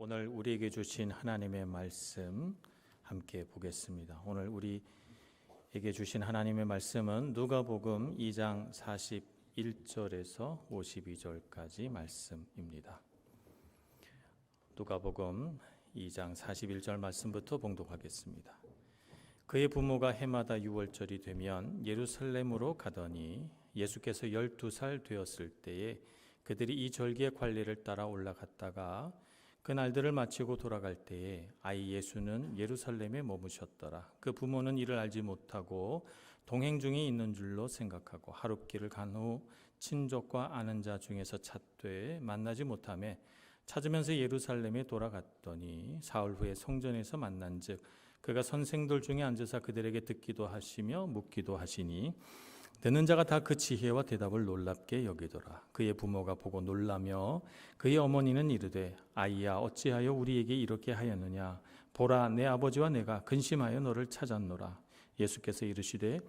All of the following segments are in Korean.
오늘 우리에게 주신 하나님의 말씀 함께 보겠습니다. 오늘 우리에게 주신 하나님의 말씀은 누가복음 2장 41절에서 52절까지 말씀입니다. 누가복음 2장 41절 말씀부터 봉독하겠습니다. 그의 부모가 해마다 6월절이 되면 예루살렘으로 가더니 예수께서 12살 되었을 때에 그들이 이 절기의 관례를 따라 올라갔다가 그 날들을 마치고 돌아갈 때에 아이 예수는 예루살렘에 머무셨더라. 그 부모는 이를 알지 못하고 동행 중에 있는 줄로 생각하고 하룻길을 간 후 친족과 아는 자 중에서 찾되 만나지 못하매 찾으면서 예루살렘에 돌아갔더니 사흘 후에 성전에서 만난즉 그가 선생들 중에 앉으사 그들에게 듣기도 하시며 묻기도 하시니 듣는 자가 다 그 지혜와 대답을 놀랍게 여기더라. 그의 부모가 보고 놀라며 그의 어머니는 이르되 아이야 어찌하여 우리에게 이렇게 하였느냐. 보라 내 아버지와 내가 근심하여 너를 찾았노라. 예수께서 이르시되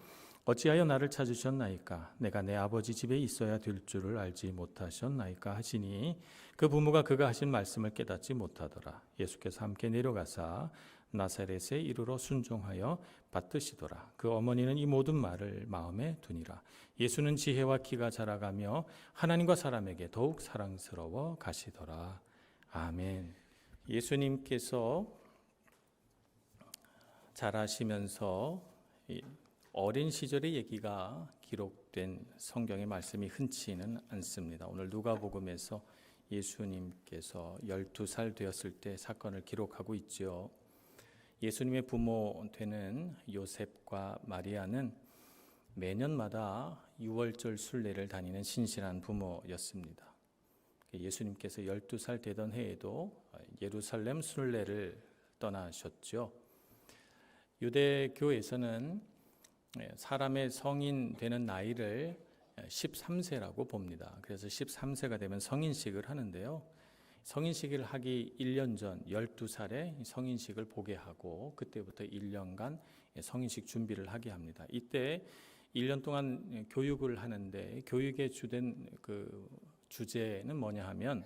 어찌하여 나를 찾으셨나이까. 내가 내 아버지 집에 있어야 될 줄을 알지 못하셨나이까 하시니 그 부모가 그가 하신 말씀을 깨닫지 못하더라. 예수께서 함께 내려가사 나사렛에 이르러 순종하여 받드시더라. 그 어머니는 이 모든 말을 마음에 두니라. 예수는 지혜와 키가 자라가며 하나님과 사람에게 더욱 사랑스러워 가시더라. 아멘. 예수님께서 자라시면서 어린 시절의 얘기가 기록된 성경의 말씀이 흔치는 않습니다. 오늘 누가복음에서 예수님께서 12살 되었을 때 사건을 기록하고 있죠. 예수님의 부모 되는 요셉과 마리아는 매년마다 6월절 순례를 다니는 신실한 부모였습니다. 예수님께서 12살 되던 해에도 예루살렘 순례를 떠나셨죠. 유대교에서는 사람의 성인 되는 나이를 13세라고 봅니다. 그래서 13세가 되면 성인식을 하는데요. 성인식을 하기 1년 전 12살에 성인식을 보게 하고 그때부터 1년간 성인식 준비를 하게 합니다. 이때 1년 동안 교육을 하는데 교육의 주된 그 주제는 뭐냐 하면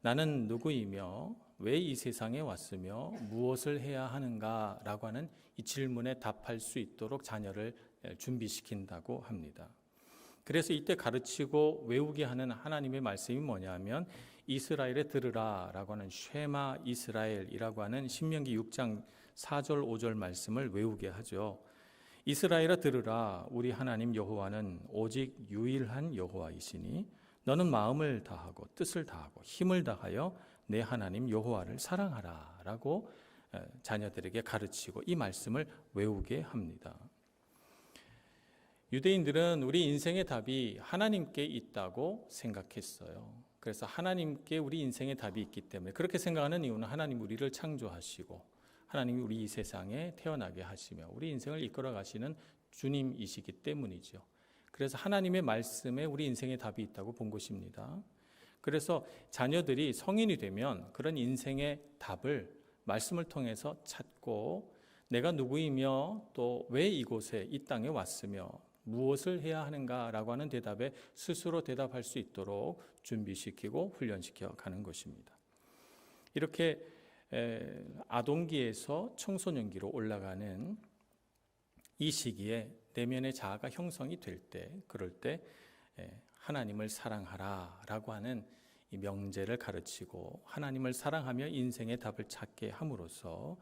나는 누구이며 왜 이 세상에 왔으며 무엇을 해야 하는가라고 하는 이 질문에 답할 수 있도록 자녀를 준비시킨다고 합니다. 그래서 이때 가르치고 외우게 하는 하나님의 말씀이 뭐냐면 이스라엘에 들으라 라고 하는 쉐마 이스라엘이라고 하는 신명기 6장 4절 5절 말씀을 외우게 하죠. 이스라엘아 들으라. 우리 하나님 여호와는 오직 유일한 여호와이시니 너는 마음을 다하고 뜻을 다하고 힘을 다하여 내 하나님 여호와를 사랑하라 라고 자녀들에게 가르치고 이 말씀을 외우게 합니다. 유대인들은 우리 인생의 답이 하나님께 있다고 생각했어요. 그래서 하나님께 우리 인생의 답이 있기 때문에 그렇게 생각하는 이유는 하나님 우리를 창조하시고 하나님이 우리 이 세상에 태어나게 하시며 우리 인생을 이끌어 가시는 주님이시기 때문이죠. 그래서 하나님의 말씀에 우리 인생의 답이 있다고 본 것입니다. 그래서 자녀들이 성인이 되면 그런 인생의 답을 말씀을 통해서 찾고 내가 누구이며 또 왜 이곳에 이 땅에 왔으며 무엇을 해야 하는가라고 하는 대답에 스스로 대답할 수 있도록 준비시키고 훈련시켜 가는 것입니다. 이렇게 아동기에서 청소년기로 올라가는 이 시기에 내면의 자아가 형성이 될 때, 그럴 때 하나님을 사랑하라라고 하는 이 명제를 가르치고 하나님을 사랑하며 인생의 답을 찾게 함으로써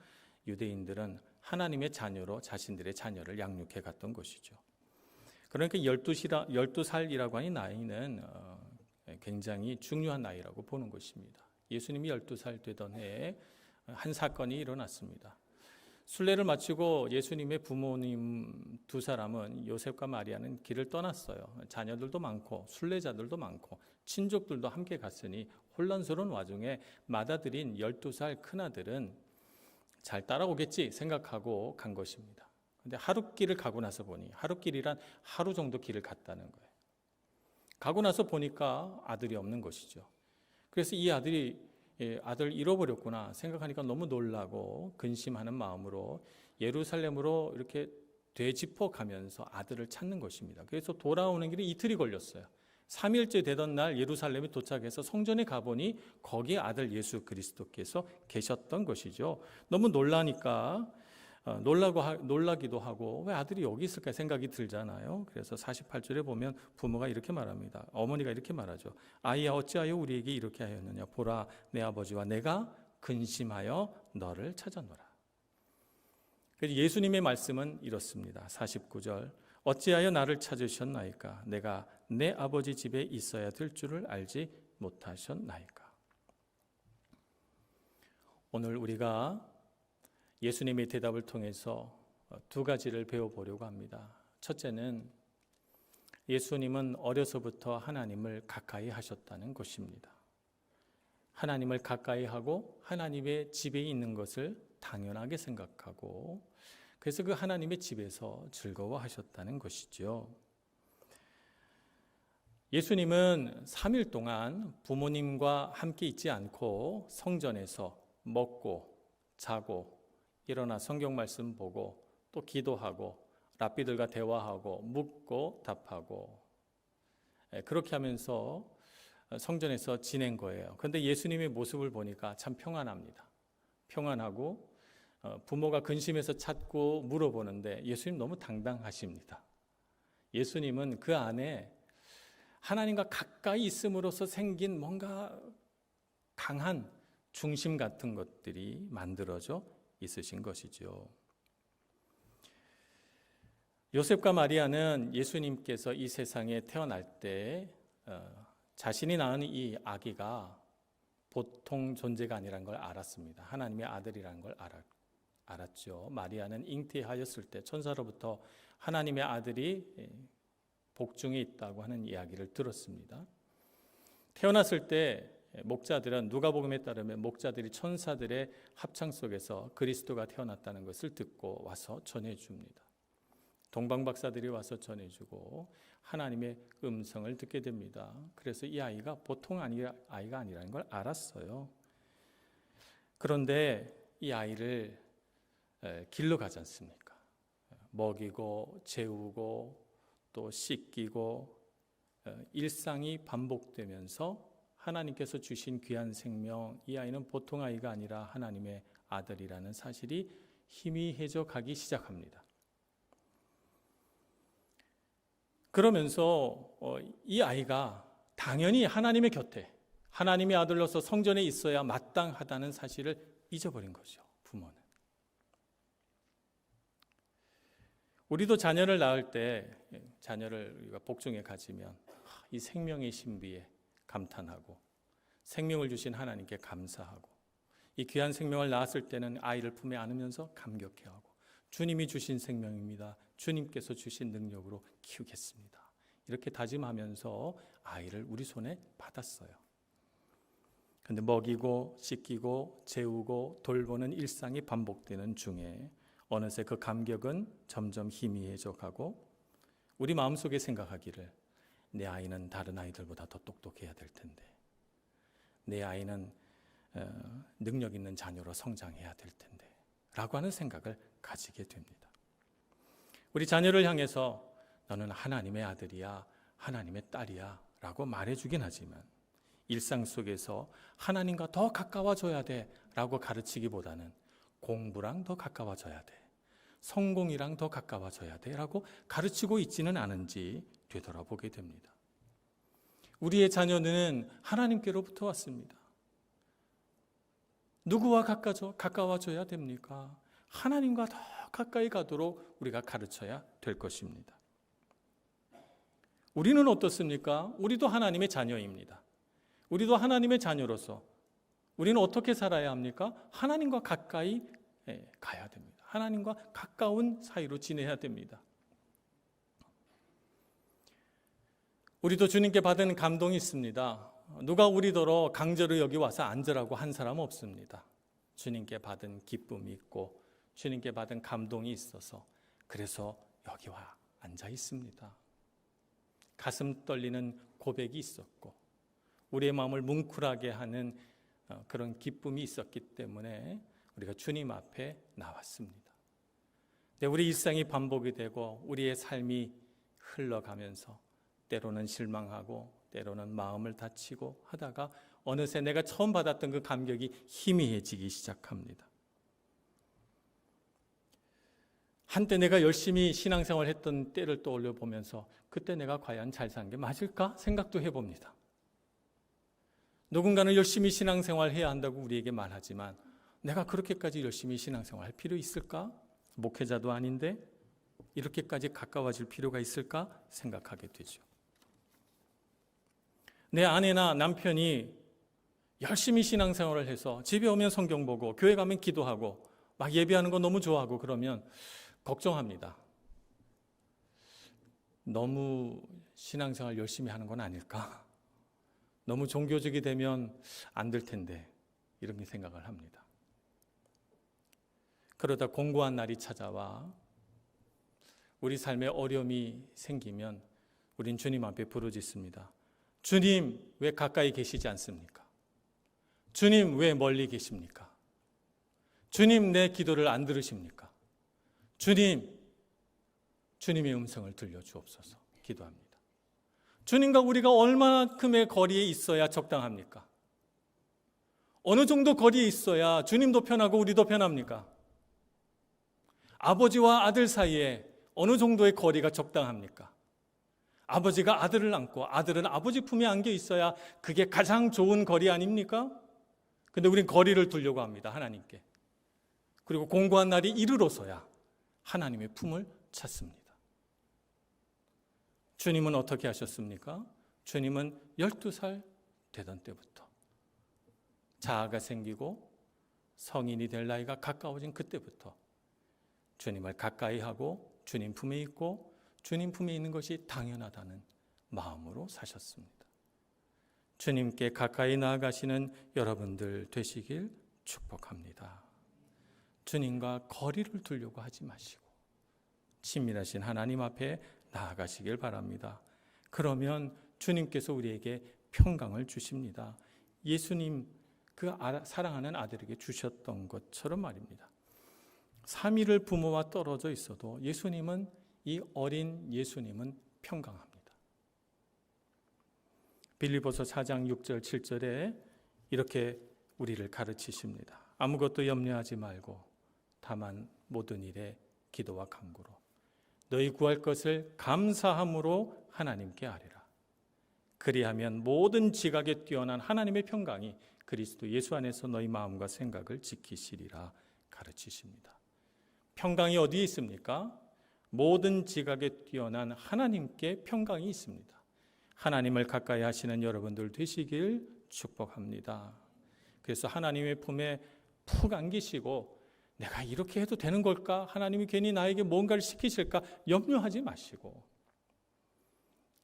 유대인들은 하나님의 자녀로 자신들의 자녀를 양육해 갔던 것이죠. 그러니까 12살이라고 하는 나이는 굉장히 중요한 나이라고 보는 것입니다. 예수님이 12살 되던 해에 한 사건이 일어났습니다. 순례를 마치고 예수님의 부모님 두 사람은 요셉과 마리아는 길을 떠났어요. 자녀들도 많고 순례자들도 많고 친족들도 함께 갔으니 혼란스러운 와중에 맏아들인 12살 큰아들은 잘 따라오겠지 생각하고 간 것입니다. 근데 하룻길을 가고 나서 보니 하룻길이란 하루 정도 길을 갔다는 거예요. 가고 나서 보니까 아들이 없는 것이죠. 그래서 이 아들 잃어버렸구나 생각하니까 너무 놀라고 근심하는 마음으로 예루살렘으로 이렇게 되짚어 가면서 아들을 찾는 것입니다. 그래서 돌아오는 길에 이틀이 걸렸어요. 3일째 되던 날 예루살렘에 도착해서 성전에 가보니 거기에 아들 예수 그리스도께서 계셨던 것이죠. 너무 놀라니까 놀라기도 하고 왜 아들이 여기 있을까 생각이 들잖아요. 그래서 48절에 보면 부모가 이렇게 말합니다. 어머니가 이렇게 말하죠. 아이야 어찌하여 우리에게 이렇게 하였느냐. 보라 내 아버지와 내가 근심하여 너를 찾아노라. 예수님의 말씀은 이렇습니다. 49절 어찌하여 나를 찾으셨나이까. 내가 내 아버지 집에 있어야 될 줄을 알지 못하셨나이까. 오늘 우리가 예수님의 대답을 통해서 두 가지를 배워보려고 합니다. 첫째는 예수님은 어려서부터 하나님을 가까이 하셨다는 것입니다. 하나님을 가까이 하고 하나님의 집에 있는 것을 당연하게 생각하고 그래서 그 하나님의 집에서 즐거워하셨다는 것이죠. 예수님은 3일 동안 부모님과 함께 있지 않고 성전에서 먹고 자고 일어나 성경 말씀 보고 또 기도하고 랍비들과 대화하고 묻고 답하고 그렇게 하면서 성전에서 지낸 거예요. 그런데 예수님의 모습을 보니까 참 평안합니다. 평안하고 부모가 근심해서 찾고 물어보는데 예수님 너무 당당하십니다. 예수님은 그 안에 하나님과 가까이 있음으로써 생긴 뭔가 강한 중심 같은 것들이 만들어져 있으신 것이죠. 요셉과 마리아는 예수님께서 이 세상에 태어날 때 자신이 낳은 이 아기가 보통 존재가 아니라는 걸 알았습니다. 하나님의 아들이라는 걸 알았죠. 마리아는 잉태하였을 때 천사로부터 하나님의 아들이 복중에 있다고 하는 이야기를 들었습니다. 태어났을 때 목자들은 누가복음에 따르면 목자들이 천사들의 합창 속에서 그리스도가 태어났다는 것을 듣고 와서 전해줍니다. 동방박사들이 와서 전해주고 하나님의 음성을 듣게 됩니다. 그래서 이 아이가 보통 아이가 아니라는 걸 알았어요. 그런데 이 아이를 길러 가지 않습니까? 먹이고 재우고 또 씻기고 일상이 반복되면서 하나님께서 주신 귀한 생명, 이 아이는 보통 아이가 아니라 하나님의 아들이라는 사실이 희미해져 가기 시작합니다. 그러면서 이 아이가 당연히 하나님의 곁에 하나님의 아들로서 성전에 있어야 마땅하다는 사실을 잊어버린 거죠. 부모는. 우리도 자녀를 낳을 때 자녀를 우리가 복중에 가지면 이 생명의 신비에 감탄하고 생명을 주신 하나님께 감사하고 이 귀한 생명을 낳았을 때는 아이를 품에 안으면서 감격해하고 주님이 주신 생명입니다. 주님께서 주신 능력으로 키우겠습니다. 이렇게 다짐하면서 아이를 우리 손에 받았어요. 그런데 먹이고 씻기고 재우고 돌보는 일상이 반복되는 중에 어느새 그 감격은 점점 희미해져 가고 우리 마음속에 생각하기를 내 아이는 다른 아이들보다 더 똑똑해야 될 텐데 내 아이는 능력 있는 자녀로 성장해야 될 텐데 라고 하는 생각을 가지게 됩니다. 우리 자녀를 향해서 너는 하나님의 아들이야, 하나님의 딸이야 라고 말해주긴 하지만 일상 속에서 하나님과 더 가까워져야 돼 라고 가르치기보다는 공부랑 더 가까워져야 돼, 성공이랑 더 가까워져야 돼 라고 가르치고 있지는 않은지 되돌아보게 됩니다. 우리의 자녀는 하나님께로부터 왔습니다. 누구와 가까워져야 됩니까? 하나님과 더 가까이 가도록 우리가 가르쳐야 될 것입니다. 우리는 어떻습니까? 우리도 하나님의 자녀입니다. 우리도 하나님의 자녀로서 우리는 어떻게 살아야 합니까? 하나님과 가까이 가야 됩니다. 하나님과 가까운 사이로 지내야 됩니다. 우리도 주님께 받은 감동이 있습니다. 누가 우리더러 강제로 여기 와서 앉으라고 한 사람 없습니다. 주님께 받은 기쁨이 있고 주님께 받은 감동이 있어서 그래서 여기 와 앉아 있습니다. 가슴 떨리는 고백이 있었고 우리의 마음을 뭉클하게 하는 그런 기쁨이 있었기 때문에 우리가 주님 앞에 나왔습니다. 근데 우리 일상이 반복이 되고 우리의 삶이 흘러가면서 때로는 실망하고 때로는 마음을 다치고 하다가 어느새 내가 처음 받았던 그 감격이 희미해지기 시작합니다. 한때 내가 열심히 신앙생활 했던 때를 떠올려 보면서 그때 내가 과연 잘 산 게 맞을까 생각도 해봅니다. 누군가는 열심히 신앙생활 해야 한다고 우리에게 말하지만 내가 그렇게까지 열심히 신앙생활 할 필요 있을까? 목회자도 아닌데 이렇게까지 가까워질 필요가 있을까 생각하게 되죠. 내 아내나 남편이 열심히 신앙생활을 해서 집에 오면 성경 보고 교회 가면 기도하고 막 예배하는 거 너무 좋아하고 그러면 걱정합니다. 너무 신앙생활 열심히 하는 건 아닐까? 너무 종교적이 되면 안 될 텐데 이런 생각을 합니다. 그러다 공고한 날이 찾아와 우리 삶에 어려움이 생기면 우린 주님 앞에 부르짖습니다. 주님 왜 가까이 계시지 않습니까? 주님 왜 멀리 계십니까? 주님 내 기도를 안 들으십니까? 주님의 음성을 들려주옵소서 기도합니다. 주님과 우리가 얼마큼의 거리에 있어야 적당합니까? 어느 정도 거리에 있어야 주님도 편하고 우리도 편합니까? 아버지와 아들 사이에 어느 정도의 거리가 적당합니까? 아버지가 아들을 안고 아들은 아버지 품에 안겨 있어야 그게 가장 좋은 거리 아닙니까? 근데 우린 거리를 두려고 합니다. 하나님께. 그리고 공고한 날이 이르러서야 하나님의 품을 찾습니다. 주님은 어떻게 하셨습니까? 주님은 12살 되던 때부터 자아가 생기고 성인이 될 나이가 가까워진 그때부터 주님을 가까이 하고 주님 품에 있고 주님 품에 있는 것이 당연하다는 마음으로 사셨습니다. 주님께 가까이 나아가시는 여러분들 되시길 축복합니다. 주님과 거리를 두려고 하지 마시고 친밀하신 하나님 앞에 나아가시길 바랍니다. 그러면 주님께서 우리에게 평강을 주십니다. 예수님 그 사랑하는 아들에게 주셨던 것처럼 말입니다. 3일을 부모와 떨어져 있어도 예수님은 이 어린 예수님은 평강합니다. 빌립보서 4장 6절 7절에 이렇게 우리를 가르치십니다. 아무것도 염려하지 말고 다만 모든 일에 기도와 간구로 너희 구할 것을 감사함으로 하나님께 아뢰라. 그리하면 모든 지각에 뛰어난 하나님의 평강이 그리스도 예수 안에서 너희 마음과 생각을 지키시리라 가르치십니다. 평강이 어디에 있습니까? 모든 지각에 뛰어난 하나님께 평강이 있습니다. 하나님을 가까이 하시는 여러분들 되시길 축복합니다. 그래서 하나님의 품에 푹 안기시고 내가 이렇게 해도 되는 걸까? 하나님이 괜히 나에게 뭔가를 시키실까? 염려하지 마시고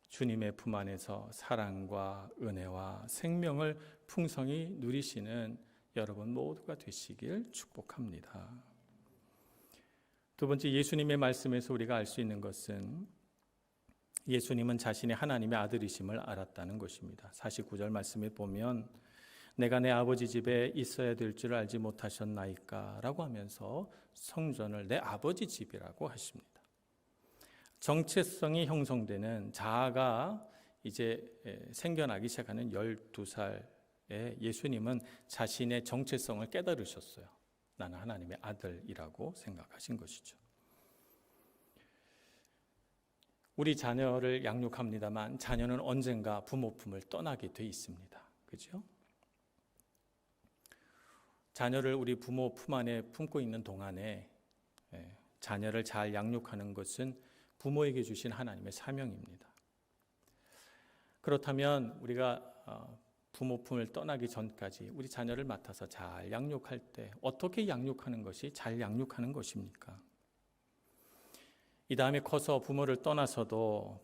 주님의 품 안에서 사랑과 은혜와 생명을 풍성히 누리시는 여러분 모두가 되시길 축복합니다. 두 번째, 예수님의 말씀에서 우리가 알 수 있는 것은 예수님은 자신의 하나님의 아들이심을 알았다는 것입니다. 49절 말씀에 보면 내가 내 아버지 집에 있어야 될 줄 알지 못하셨나이까? 라고 하면서 성전을 내 아버지 집이라고 하십니다. 정체성이 형성되는 자아가 이제 생겨나기 시작하는 12살의 예수님은 자신의 정체성을 깨달으셨어요. 나는 하나님의 아들이라고 생각하신 것이죠. 우리 자녀를 양육합니다만 자녀는 언젠가 부모 품을 떠나게 돼 있습니다. 그렇죠? 자녀를 우리 부모 품 안에 품고 있는 동안에 자녀를 잘 양육하는 것은 부모에게 주신 하나님의 사명입니다. 그렇다면 우리가 부모 품을 떠나기 전까지 우리 자녀를 맡아서 잘 양육할 때 어떻게 양육하는 것이 잘 양육하는 것입니까? 이 다음에 커서 부모를 떠나서도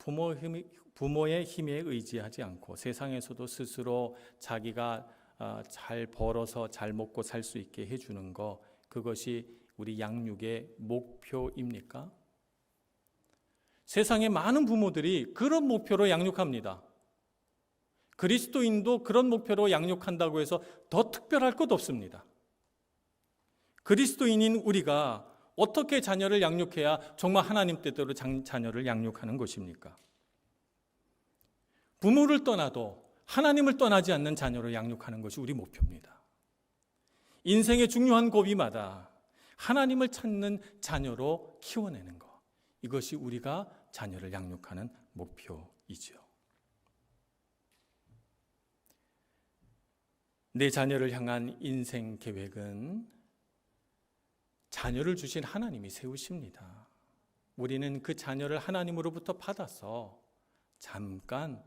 부모의 힘에 의지하지 않고 세상에서도 스스로 자기가 잘 벌어서 잘 먹고 살 수 있게 해주는 것, 그것이 우리 양육의 목표입니까? 세상의 많은 부모들이 그런 목표로 양육합니다. 그리스도인도 그런 목표로 양육한다고 해서 더 특별할 것 없습니다. 그리스도인인 우리가 어떻게 자녀를 양육해야 정말 하나님 뜻대로 자녀를 양육하는 것입니까? 부모를 떠나도 하나님을 떠나지 않는 자녀를 양육하는 것이 우리 목표입니다. 인생의 중요한 고비마다 하나님을 찾는 자녀로 키워내는 것, 이것이 우리가 자녀를 양육하는 목표이죠. 내 자녀를 향한 인생 계획은 자녀를 주신 하나님이 세우십니다. 우리는 그 자녀를 하나님으로부터 받아서 잠깐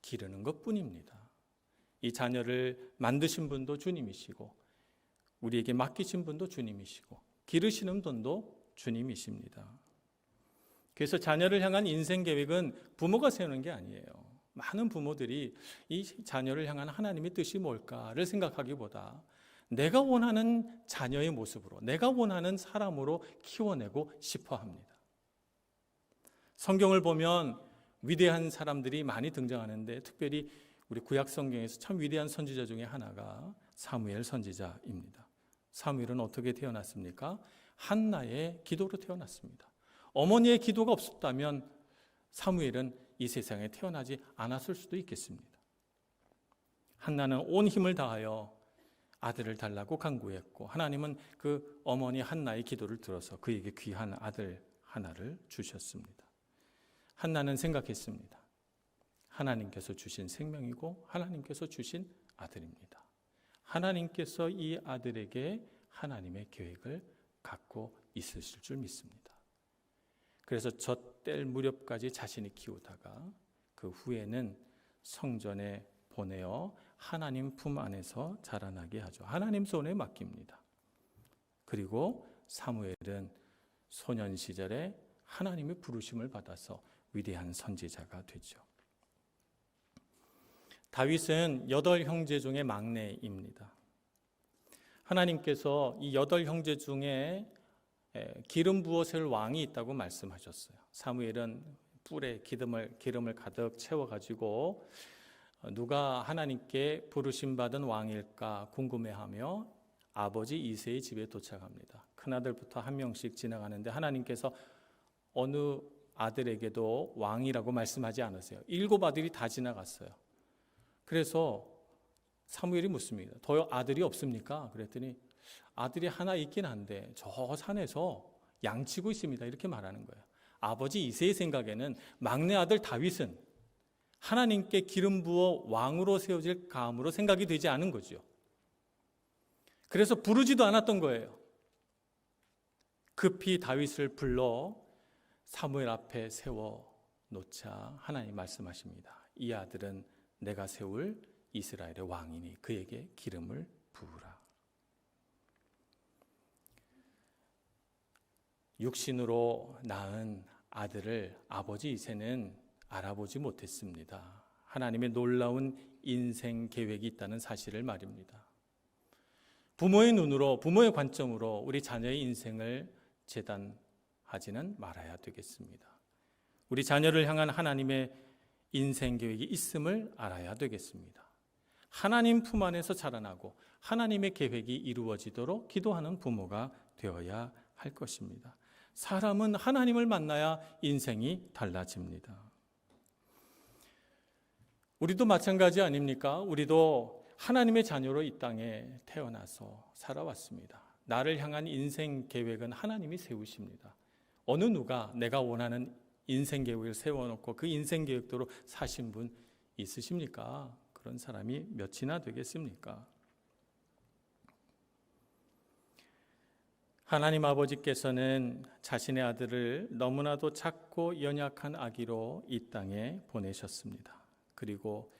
기르는 것뿐입니다. 이 자녀를 만드신 분도 주님이시고 우리에게 맡기신 분도 주님이시고 기르시는 분도 주님이십니다. 그래서 자녀를 향한 인생 계획은 부모가 세우는 게 아니에요. 많은 부모들이 이 자녀를 향한 하나님의 뜻이 뭘까를 생각하기보다 내가 원하는 자녀의 모습으로, 내가 원하는 사람으로 키워내고 싶어 합니다. 성경을 보면 위대한 사람들이 많이 등장하는데 특별히 우리 구약 성경에서 참 위대한 선지자 중에 하나가 사무엘 선지자입니다. 사무엘은 어떻게 태어났습니까? 한나의 기도로 태어났습니다. 어머니의 기도가 없었다면 사무엘은 이 세상에 태어나지 않았을 수도 있겠습니다. 한나는 온 힘을 다하여 아들을 달라고 간구했고 하나님은 그 어머니 한나의 기도를 들어서 그에게 귀한 아들 하나를 주셨습니다. 한나는 생각했습니다. 하나님께서 주신 생명이고 하나님께서 주신 아들입니다. 하나님께서 이 아들에게 하나님의 계획을 갖고 있으실 줄 믿습니다. 그래서 젖될 무렵까지 자신이 키우다가 그 후에는 성전에 보내어 하나님 품 안에서 자라나게 하죠. 하나님 손에 맡깁니다. 그리고 사무엘은 소년 시절에 하나님의 부르심을 받아서 위대한 선지자가 되죠. 다윗은 8 형제 중에 막내입니다. 하나님께서 이 8 형제 중에 기름 부어 세울 왕이 있다고 말씀하셨어요. 사무엘은 뿔에 기름을 가득 채워가지고 누가 하나님께 부르심 받은 왕일까 궁금해하며 아버지 이새의 집에 도착합니다. 큰아들부터 한 명씩 지나가는데 하나님께서 어느 아들에게도 왕이라고 말씀하지 않으세요. 7 아들이 다 지나갔어요. 그래서 사무엘이 묻습니다. 더 아들이 없습니까? 그랬더니 아들이 하나 있긴 한데 저 산에서 양치고 있습니다. 이렇게 말하는 거예요. 아버지 이새의 생각에는 막내 아들 다윗은 하나님께 기름 부어 왕으로 세워질 감으로 생각이 되지 않은 거죠. 그래서 부르지도 않았던 거예요. 급히 다윗을 불러 사무엘 앞에 세워 놓자 하나님 말씀하십니다. 이 아들은 내가 세울 이스라엘의 왕이니 그에게 기름을 부으라. 육신으로 낳은 아들을 아버지 이새는 알아보지 못했습니다. 하나님의 놀라운 인생 계획이 있다는 사실을 말입니다. 부모의 눈으로, 부모의 관점으로 우리 자녀의 인생을 재단하지는 말아야 되겠습니다. 우리 자녀를 향한 하나님의 인생 계획이 있음을 알아야 되겠습니다. 하나님 품 안에서 자라나고 하나님의 계획이 이루어지도록 기도하는 부모가 되어야 할 것입니다. 사람은 하나님을 만나야 인생이 달라집니다. 우리도 마찬가지 아닙니까? 우리도 하나님의 자녀로 이 땅에 태어나서 살아왔습니다. 나를 향한 인생 계획은 하나님이 세우십니다. 어느 누가 내가 원하는 인생 계획을 세워놓고 그 인생 계획대로 사신 분 있으십니까? 그런 사람이 몇이나 되겠습니까? 하나님 아버지께서는 자신의 아들을 너무나도 작고 연약한 아기로 이 땅에 보내셨습니다. 그리고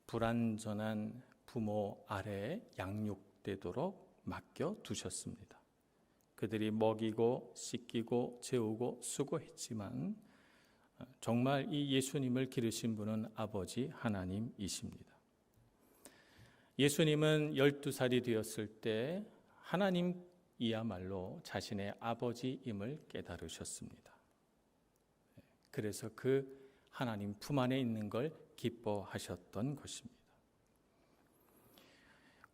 불완전한 부모 아래 양육되도록 맡겨두셨습니다. 그들이 먹이고 씻기고 재우고 수고했지만 정말 이 예수님을 기르신 분은 아버지 하나님이십니다. 예수님은 12살이 되었을 때 하나님이야말로 자신의 아버지임을 깨달으셨습니다. 그래서 그 하나님 품 안에 있는 걸 기뻐하셨던 것입니다.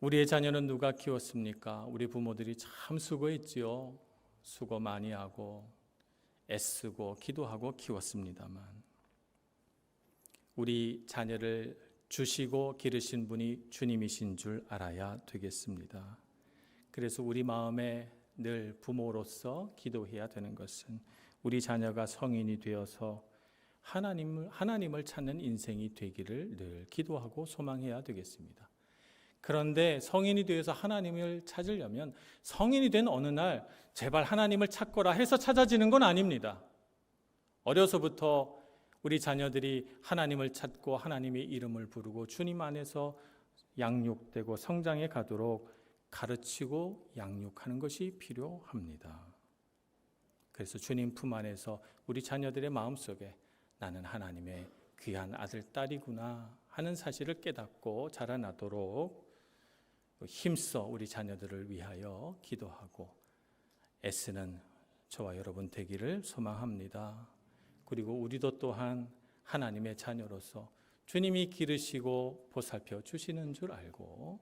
우리의 자녀는 누가 키웠습니까? 우리 부모들이 참 수고했지요. 수고 많이 하고 애쓰고 기도하고 키웠습니다만 우리 자녀를 주시고 기르신 분이 주님이신 줄 알아야 되겠습니다. 그래서 우리 마음에 늘 부모로서 기도해야 되는 것은 우리 자녀가 성인이 되어서 하나님을 찾는 인생이 되기를 늘 기도하고 소망해야 되겠습니다. 그런데 성인이 되어서 하나님을 찾으려면 성인이 된 어느 날 제발 하나님을 찾거라 해서 찾아지는 건 아닙니다. 어려서부터 우리 자녀들이 하나님을 찾고 하나님의 이름을 부르고 주님 안에서 양육되고 성장해 가도록 가르치고 양육하는 것이 필요합니다. 그래서 주님 품 안에서 우리 자녀들의 마음속에 나는 하나님의 귀한 아들, 딸이구나 하는 사실을 깨닫고 자라나도록 힘써 우리 자녀들을 위하여 기도하고 애쓰는 저와 여러분 되기를 소망합니다. 그리고 우리도 또한 하나님의 자녀로서 주님이 기르시고 보살펴 주시는 줄 알고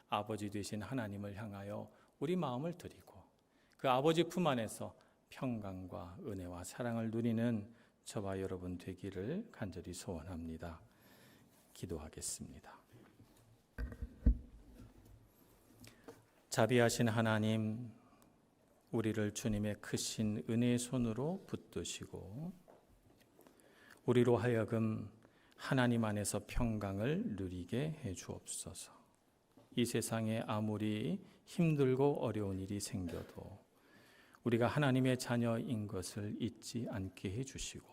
아버지 되신 하나님을 향하여 우리 마음을 드리고 그 아버지 품 안에서 평강과 은혜와 사랑을 누리는 저와 여러분 되기를 간절히 소원합니다. 기도하겠습니다. 자비하신 하나님, 우리를 주님의 크신 은혜의 손으로 붙드시고 우리로 하여금 하나님 안에서 평강을 누리게 해 주옵소서. 이 세상에 아무리 힘들고 어려운 일이 생겨도 우리가 하나님의 자녀인 것을 잊지 않게 해 주시고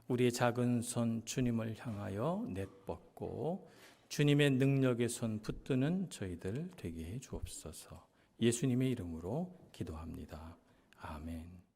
우리의 작은 손 주님을 향하여 내뻗고 주님의 능력의 손 붙드는 저희들 되게 해 주옵소서. 예수님의 이름으로 기도합니다. 아멘.